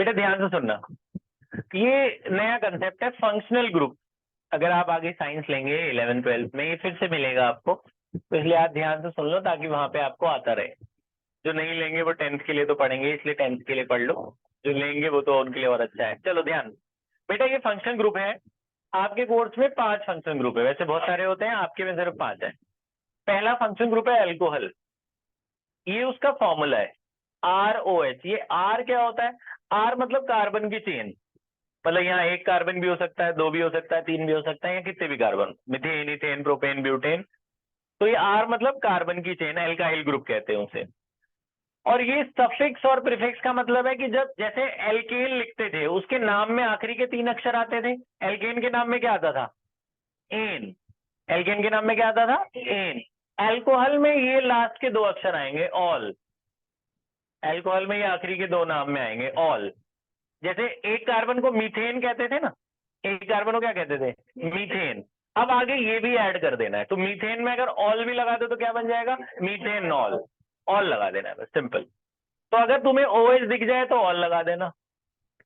बेटा ध्यान से सुनना, ये नया कंसेप्ट है फंक्शनल ग्रुप। अगर आप आगे साइंस लेंगे 11th 12th में, ये फिर से मिलेगा आपको, तो इसलिए आप ध्यान से सुन लो ताकि वहां पे आपको आता रहे। जो नहीं लेंगे वो 10th के लिए तो पढ़ेंगे, इसलिए 10th के लिए पढ़ लो। जो लेंगे वो तो उनके लिए और अच्छा है। चलो ध्यान, बेटा ये फंक्शन ग्रुप है। आपके कोर्स में 5 फंक्शन ग्रुप है, वैसे बहुत सारे होते हैं, आपके में सिर्फ 5 है। पहला फंक्शन ग्रुप है अल्कोहल। ये उसका फॉर्मूला है ROH। ये R क्या होता है? R मतलब कार्बन की चेन। मतलब यहाँ एक कार्बन भी हो सकता है, 2 भी हो सकता है, 3 भी हो सकता है, या कितने भी carbon, methane, ethane, propane, butane. तो ये R मतलब कार्बन की चेन, एल्काइल ग्रुप कहते हैं उसे। और ये सफिक्स और प्रीफिक्स का मतलब है कि जब जैसे एल्केन लिखते थे, उसके नाम में आखिरी के 3 अक्षर आते थे। एल्केन के नाम में क्या आता था? एन। एल्केन के नाम में क्या आता था? एन। अल्कोहल में ये लास्ट के 2 अक्षर आएंगे, ऑल। अल्कोहल में ये आखिरी के 2 नाम में आएंगे, ऑल। जैसे एक कार्बन को मीथेन कहते थे ना, एक कार्बन को क्या कहते थे? मीथेन। अब आगे ये भी ऐड कर देना है, तो मीथेन में अगर ऑल भी लगा दो तो क्या बन जाएगा? मीथेनॉल। ऑल लगा देना है बस, सिंपल। तो अगर तुम्हें OH दिख जाए तो ऑल लगा देना,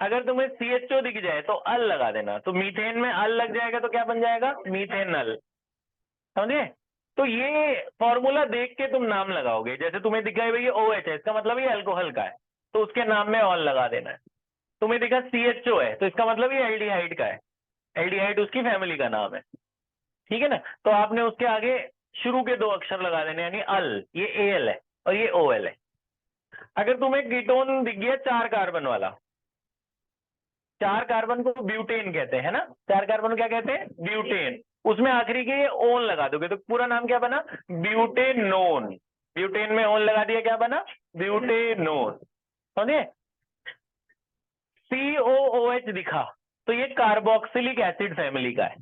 अगर तुम्हें CHO दिख जाए तो अल लगा देना। तो मीथेन में अल लग जाएगा तो क्या बन जाएगा? मीथेनल। समझे? तो ये फॉर्मूला देख के तुम नाम लगाओगे। जैसे तुम्हें दिखा है भाई ये OH है, इसका मतलब ये अल्कोहल का है, तो उसके नाम में ऑल लगा देना है। तुम्हें दिखा CHO है, तो इसका मतलब ये एल्डिहाइड का है, एल्डिहाइड उसकी फैमिली का नाम है। ठीक है ना? तो आपने उसके आगे शुरू के 2 अक्षर लगा देने, यानी अल, ये AL है और ये OL है। अगर तुम्हें कीटोन दिख गया 4 कार्बन वाला, 4 कार्बन को ब्यूटेन कहते हैं ना, 4 कार्बन को क्या कहते हैं? ब्यूटेन। उसमें आखिरी के ये ओन लगा दोगे तो पूरा नाम क्या बना? ब्यूटेनोन। ब्यूटेन में ओन लगा दिया, क्या बना? ब्यूटेनोन। समझे? COOH दिखा तो ये कार्बोक्सिलिक एसिड फैमिली का है,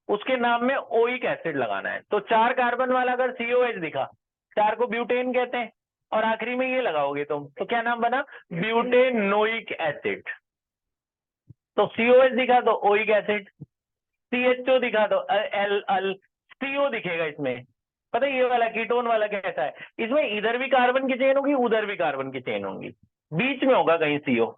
उसके नाम में ओइक एसिड लगाना है। तो 4 कार्बन वाला अगर COH दिखा, 4 को ब्यूटेन कहते हैं, और आखिरी में ये लगाओगे तुम, तो क्या नाम बना? Butanoic acid. तो COH दिखा तो ओइक एसिड, CHO दिखा तो एल अल, CO दिखेगा इसमें। पता है ये वाला कीटोन वाला कैसा है? इसमें इधर भी कार्बन की चेन होगी, उधर भी कार्बन की चेन होगी, बीच में होगा कहीं CO।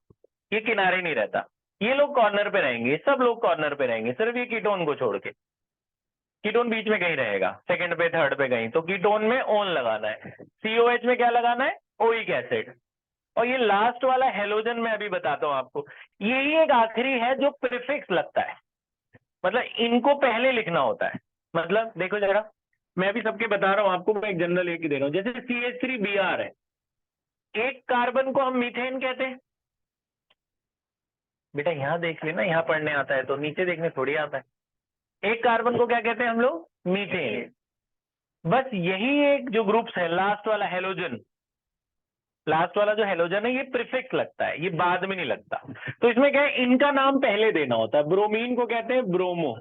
ये किनारे नहीं रहता। ये लोग कॉर्नर पे रहेंगे, सब लोग कॉर्नर पे रहेंगे, सिर्फ ये कीटोन को छोड़ के। कीटोन बीच में कहीं रहेगा, सेकंड पे थर्ड पे कहीं। तो कीटोन में ओन लगाना है, COH में क्या लगाना है? Oic acid. और ये लास्ट वाला हेलोजन मैं अभी बताता हूं आपको, यही एक आखिरी है जो प्रीफिक्स लगता है। मतलब इनको पहले लिखना होता है। मतलब देखो जरा, मैं भी सबके बता रहा हूं आपको, मैं एक जनरल एक ही दे रहा हूं। जैसे CH3Br है, एक कार्बन को हम मीथेन कहते हैं। बेटा यहाँ देख लेना, यहाँ पढ़ने आता है तो नीचे देखने थोड़ी आता है। एक कार्बन को क्या कहते हैं हम लोग? मीथेन। बस यही एक जो ग्रुप्स है, लास्ट वाला हेलोजन, लास्ट वाला जो हेलोजन है ये प्रीफिक्स लगता है, ये बाद में नहीं लगता। तो इसमें क्या है, इनका नाम पहले देना होता है। ब्रोमीन को कहते हैं ब्रोमो,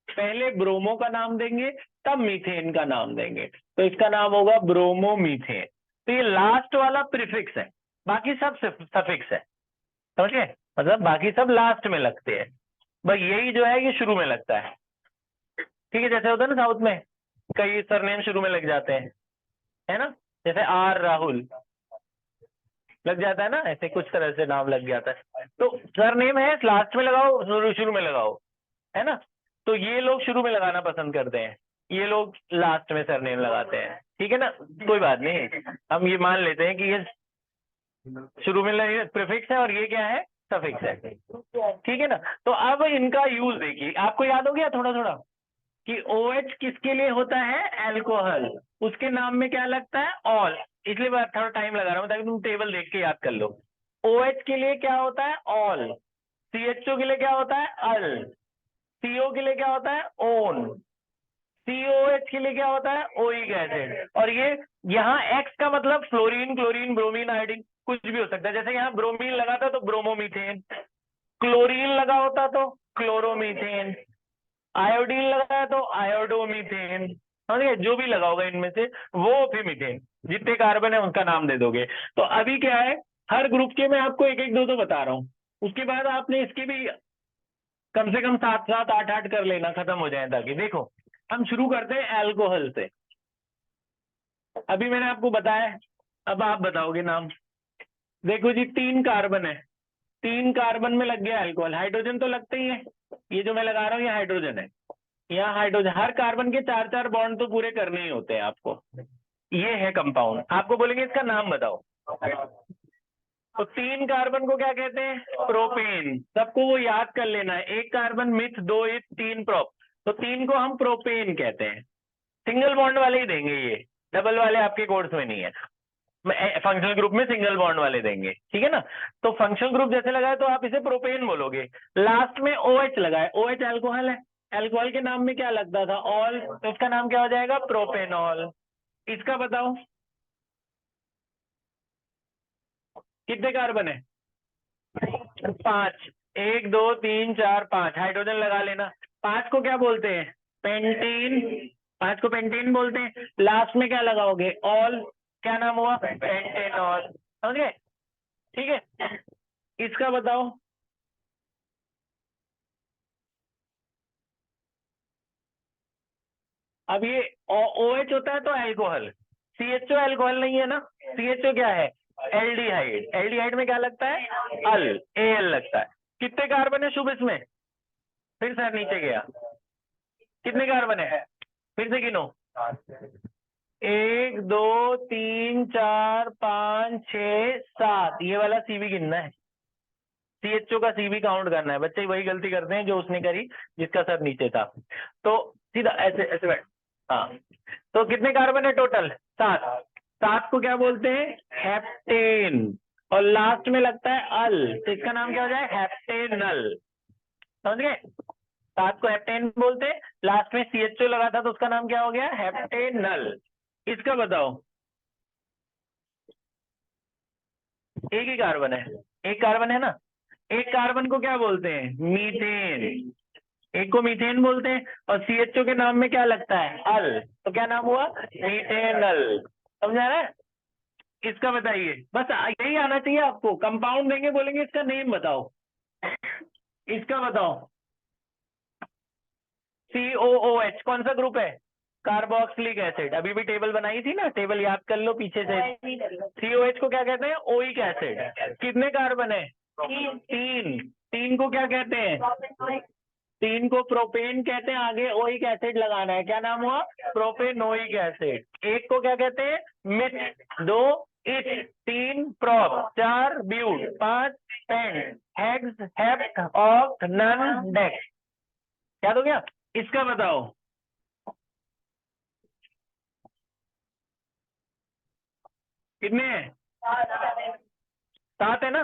पहले ब्रोमो का नाम देंगे तब मीथेन का नाम देंगे, तो इसका नाम होगा ब्रोमो मीथेन। तो ये लास्ट वाला प्रीफिक्स है, बाकी सब सफिक्स है। समझ गए? मतलब बाकी सब लास्ट में लगते हैं, बस यही जो है ये शुरू में लगता है। ठीक है? जैसे होता है ना साउथ में, कई सरनेम शुरू में लग जाते हैं, है ना? जैसे R राहुल लग जाता है ना, ऐसे कुछ तरह से नाम लग जाता है। तो सरनेम है लास्ट में लगाओ, शुरू में लगाओ, है ना? तो ये लोग शुरू में लगाना पसंद करते हैं, ये लोग लास्ट में सरनेम लगाते हैं। ठीक है ना? कोई बात नहीं, हम ये मान लेते हैं कि ये शुरू में प्रीफिक्स है और ये क्या है? सफिक्स है। ठीक है ना? तो अब इनका यूज देखिए, आपको याद हो गया थोड़ा थोड़ा कि OH किसके लिए होता है? अल्कोहल। उसके नाम में क्या लगता है? ऑल। इसलिए मैं थोड़ा टाइम लगा रहा हूं ताकि तुम टेबल देख के याद कर लो। OH के लिए क्या होता है? ऑल। CHO के लिए क्या होता है? अल। CO के लिए क्या होता है? ओन। COH के लिए क्या होता है? Oic acid. और ये यहाँ X का मतलब फ्लोरीन, क्लोरीन, ब्रोमीन, आयोडीन, कुछ भी हो सकता है। जैसे यहाँ ब्रोमीन लगा था तो ब्रोमोमीथेन, क्लोरीन लगा होता तो क्लोरोमीथेन, आयोडीन लगा है तो आयोडोमीथेन। समझ गए? जो भी लगा होगा इनमें से वो फिर मीथेन, जितने कार्बन है उनका नाम दे दोगे। तो अभी क्या है, हर ग्रुप के मैं आपको एक एक दो दो बता रहा हूं, उसके बाद आपने इसकी भी कम से कम 7 7 8 8 कर लेना, खत्म हो जाए। ताकि देखो, हम शुरू करते हैं अल्कोहल से। अभी मैंने आपको बताया, अब आप बताओगे नाम। देखो जी, 3 कार्बन है, 3 कार्बन में लग गया अल्कोहल, हाइड्रोजन तो लगते ही है, ये जो मैं लगा रहा हूँ ये हाइड्रोजन है, यहाँ हाइड्रोजन, हर कार्बन के 4-4 बॉन्ड तो पूरे करने ही होते हैं आपको। ये है कंपाउंड, आपको बोलेंगे इसका नाम बताओ, तो 3 कार्बन को क्या कहते हैं? प्रोपेन। सबको वो याद कर लेना है, 1 कार्बन मिथ, 2 इथ, 3 प्रोप, तो 3 को हम प्रोपेन कहते हैं। सिंगल बॉन्ड वाले ही देंगे ये, डबल वाले आपके कोर्स में नहीं है, फंक्शनल ग्रुप में सिंगल बॉन्ड वाले देंगे, ठीक है ना। तो फंक्शनल ग्रुप जैसे लगाए तो आप इसे प्रोपेन बोलोगे। लास्ट में OH लगाए, OH अल्कोहल है, अल्कोहल के नाम में क्या लगता था? ऑल, तो इसका नाम क्या हो जाएगा? प्रोपेनॉल। इसका बताओ कितने कार्बन है? 5, 1 2 3 4 5, हाइड्रोजन लगा लेना। 5 को क्या बोलते हैं? पेंटीन, 5 को पेंटीन बोलते हैं। लास्ट में क्या लगाओगे? ऑल, क्या नाम हुआ? पेंटेनॉल, समझ गए? ठीक है, इसका बताओ। अब ये OH होता है तो अल्कोहल, CHO अल्कोहल नहीं है ना, CHO क्या है? एल्डिहाइड, एल्डिहाइड में क्या लगता है? अल, AL लगता है। कितने कार्बन है शुभ इसमें? फिर सर नीचे गया, कितने कार्बन है? फिर से गिनो, 1 2 3 4 5 6 7, ये वाला CV गिनना है, CHO का CV काउंट करना है। बच्चे वही गलती करते हैं जो उसने करी जिसका सर नीचे था, तो सीधा ऐसे ऐसे बैठ। हाँ, तो कितने कार्बन है टोटल? 7, 7 को क्या बोलते हैं? हेप्टेन, और लास्ट में लगता है अल, तो इसका नाम क्या हो जाए? हेप्टेनल, समझ गए? 7 को हेप्टेन बोलते हैं, लास्ट में CHO लगा था तो उसका नाम क्या हो गया? हेप्टेनल। इसका बताओ, एक ही कार्बन है, एक कार्बन है ना, एक कार्बन को क्या बोलते हैं? मीथेन, एक को मीथेन बोलते हैं, और CHO के नाम में क्या लगता है? अल, तो क्या नाम हुआ? मीथेनल, समझा ना? इसका बताइए, बस यही आना चाहिए आपको। कंपाउंड देंगे, बोलेंगे इसका नेम बताओ, इसका बताओ। COOH कौन सा ग्रुप है? कार्बोक्सिलिक एसिड, अभी भी टेबल बनाई थी ना, टेबल याद कर लो पीछे से। COH को क्या कहते हैं? Oic acid. कितने कार्बन है? 3, 3 को क्या कहते हैं? 3 को प्रोपेन कहते हैं, आगे ओइक एसिड लगाना है, क्या नाम हुआ? Propanoic acid. एक को क्या कहते हैं? Meth, 2 eth, 3 prop, 4 but, 5 pent, hex, hept, oct, non, dec. क्या हो गया? इसका बताओ, कितने हैं? 7 है ना,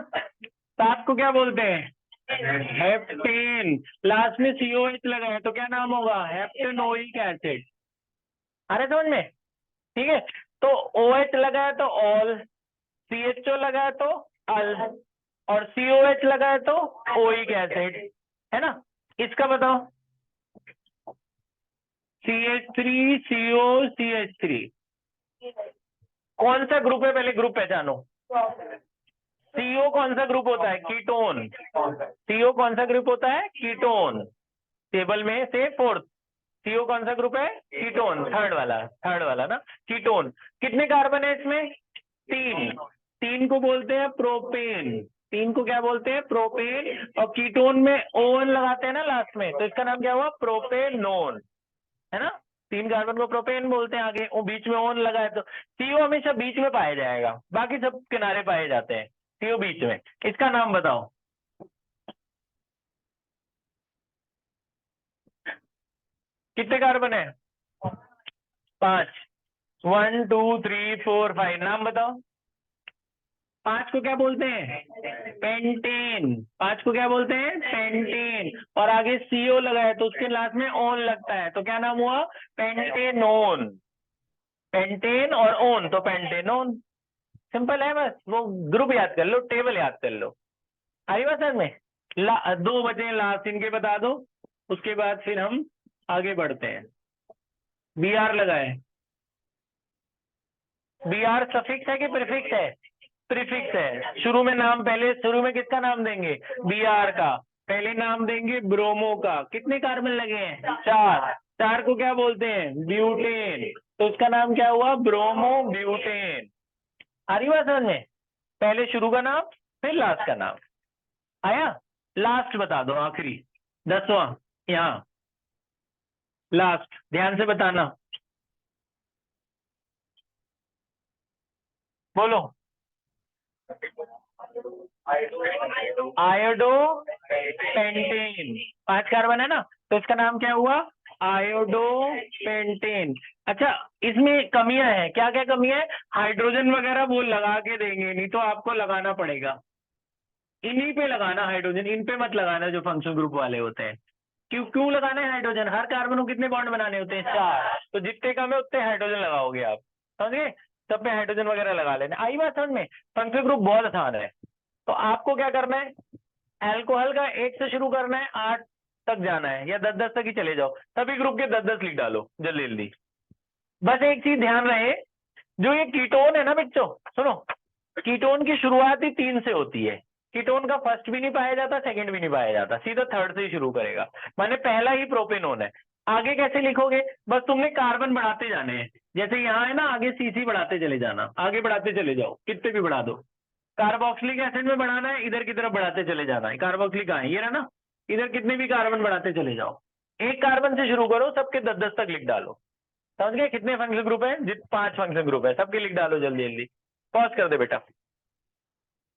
7 को क्या बोलते हैं? हेप्टेन, लास्ट में COH लगा है तो क्या नाम होगा? हेप्टेनोइक एसिड। आ रहे समझ में? ठीक है, तो OH लगा है तो ऑल, CHO लगा है तो अल, और COH लगा है तो ओइक एसिड, है ना। इसका बताओ, CH3 CO CH3 कौन सा ग्रुप है? पहले ग्रुप पहचानो। CO कौन सा ग्रुप होता है? कीटोन। CO कौन सा ग्रुप होता है? कीटोन। टेबल में से 4th, CO कौन सा ग्रुप है? कीटोन, थर्ड वाला ना, कीटोन। कितने कार्बन है इसमें? 3, 3 को बोलते हैं प्रोपेन, 3 को क्या बोलते हैं? प्रोपेन, और कीटोन में ओन लगाते हैं ना लास्ट में, तो इसका नाम क्या हुआ? प्रोपेनोन, है ना। 3 कार्बन को प्रोपेन बोलते हैं, आगे वो बीच में ओन लगा है तो CO हमेशा बीच में पाया जाएगा, बाकी सब किनारे पाए जाते हैं, CO बीच में। इसका नाम बताओ, कितने कार्बन है? 5, 1 2 3 4 5, नाम बताओ। 5 को क्या बोलते हैं? पेंटेन, 5 को क्या बोलते हैं? पेंटेन, और आगे CO लगा है तो उसके लास्ट में ओन लगता है, तो क्या नाम हुआ? पेंटेनोन। पेंटेन और ओन तो पेंटेनोन, सिंपल है, बस वो ग्रुप याद कर लो, टेबल याद कर लो। आई बात समझ में? 2 बचे लास्ट, इनके बता दो, उसके बाद फिर हम आगे बढ़ते हैं। BR लगाए, BR सफिक्स है कि प्रीफिक्स है? प्रीफिक्स है। शुरू में नाम, पहले शुरू में किसका नाम देंगे? BR का। पहले नाम देंगे ब्रोमो का। कितने कार्बन लगे हैं? 4, 4 को क्या बोलते हैं? ब्यूटेन, तो उसका नाम क्या हुआ? Bromo butane. आ रही बात समझ में? पहले शुरू का नाम, फिर लास्ट का नाम। आया? लास्ट बता दो, आखिरी 10वां, यहाँ लास्ट, ध्यान से बताना, बोलो। आयोडो पेंटेन, 5 कार्बन है ना, तो इसका नाम क्या हुआ? Iodo pentane. अच्छा, इसमें कमियां हैं, क्या क्या कमियां है? हाइड्रोजन वगैरह वो लगा के देंगे, नहीं तो आपको लगाना पड़ेगा, इन्हीं पे लगाना हाइड्रोजन, इन पे मत लगाना जो फंक्शनल ग्रुप वाले होते हैं। क्यों क्यों लगाना है हाइड्रोजन? हर कार्बन को कितने बॉन्ड बनाने होते हैं? 4, तो जितने कम है उतने हाइड्रोजन लगाओगे आप, समझे? सब में हाइड्रोजन वगैरह लगा लेना। आई बात समझ में? फंक्शनल ग्रुप बहुत आसान है। तो आपको क्या करना है, अल्कोहल का 1 से शुरू करना है, 8 तक जाना है, या 10-10 तक ही चले जाओ, सभी ग्रुप के 10-10 लिख डालो जल्दी जल्दी। बस एक चीज ध्यान रहे, जो ये कीटोन है ना बच्चों, सुनो, कीटोन की शुरुआत ही 3 से होती है। कीटोन का फर्स्ट भी नहीं पाया जाता, सेकंड भी नहीं पाया जाता, सीधा थर्ड से ही शुरू करेगा, माने पहला ही प्रोपेनोन है। आगे कैसे लिखोगे? बस तुमने कार्बन बढ़ाते जाने हैं, जैसे यहाँ है ना, आगे सीसी बढ़ाते चले जाना, आगे बढ़ाते चले जाओ, कितने भी बढ़ा दो। कार्बोक्सिलिक एसिड में बढ़ाना है, इधर की तरफ बढ़ाते चले जाना है। कार्बोक्सिलिक कहाँ है? ये रहा ना, इधर कितने भी कार्बन बढ़ाते चले जाओ, एक कार्बन से शुरू करो, सबके 10-10 तक लिख डालो। समझ गए? कितने फंक्शनल ग्रुप है? 5 फंक्शनल ग्रुप है, सबके लिख डालो जल्दी जल्दी। पॉज कर दे बेटा।